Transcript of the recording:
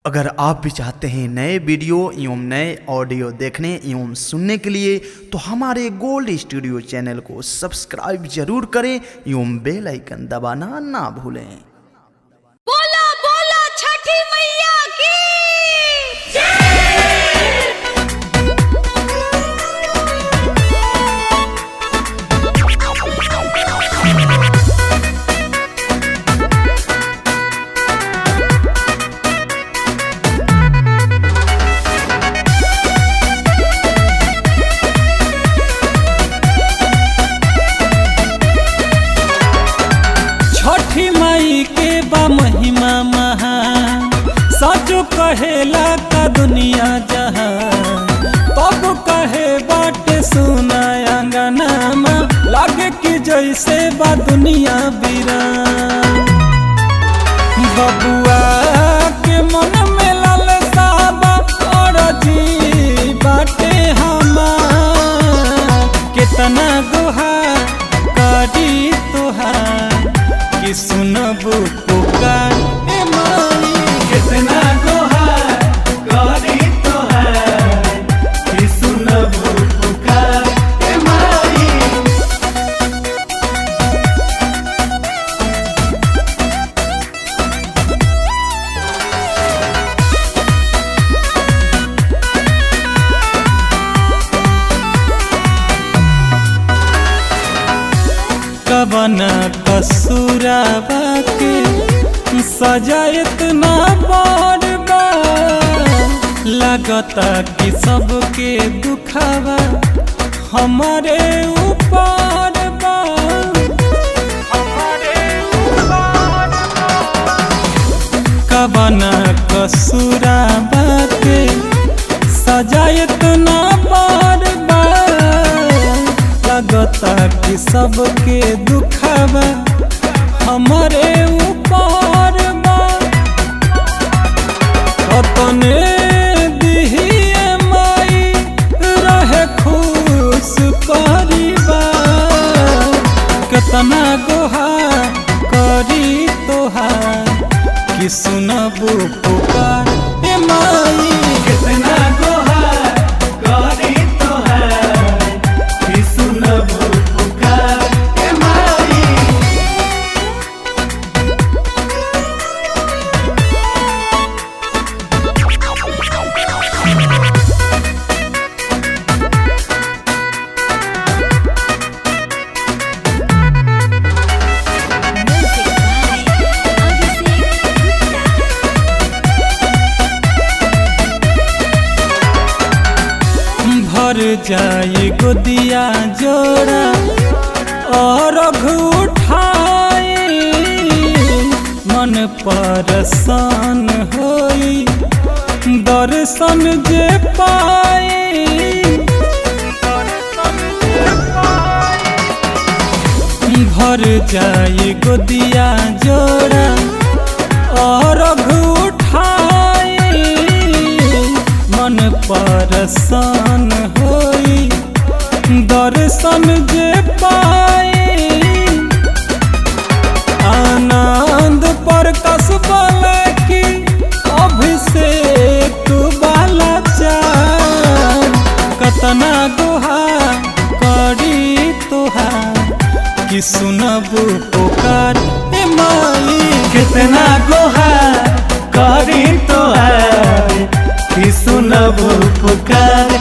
अगर आप भी चाहते हैं नए वीडियो एवं नए ऑडियो देखने एवं सुनने के लिए तो हमारे गोल्ड स्टूडियो चैनल को सब्सक्राइब जरूर करें एवं बेल आइकन दबाना ना भूलें। बोला बोला छठी मैया की महिमा महान साचो कहेला का दुनिया जहां तब कहे बाटे सुना अंगनामा लागे कि जैसे बा दुनिया वीरान। बबुआ के मन में लालसा बा और जी बाटे हमार कितना गुहार करी तुहार कि सुनबू पुकार ए माई कितना गुहार करी तोहार कि सुनबू पुकार ए माई। कवना कसूराबा के सजा इतना बार लगता कि सबके दुखावा हमारे ऊपर कवना कसूराबा के सजा इतना बार लगता कि सबके दुखावा हमारे ऊपर अपने दिहिए माई रहे खुश परिवार कितना गुहार करी तोहार कि सुनबू पुकार ए माई कितना गुहार करी तोहार कि सुनबू पुकार ए माई। भर जाए गोदिया जोड़ा और उठाए मन परसान होई दर्शन जे पाए भर जाए गोदिया जोड़ा और उठाए मन परसान होई दर्शन जे पाए आनंद पर कसबल की अभिषेक वाला चान कतना गुहार करी तोहार कि सुनबू पुकार ए माई कितना गुहार करी तोहार कि सुनबू पुकार।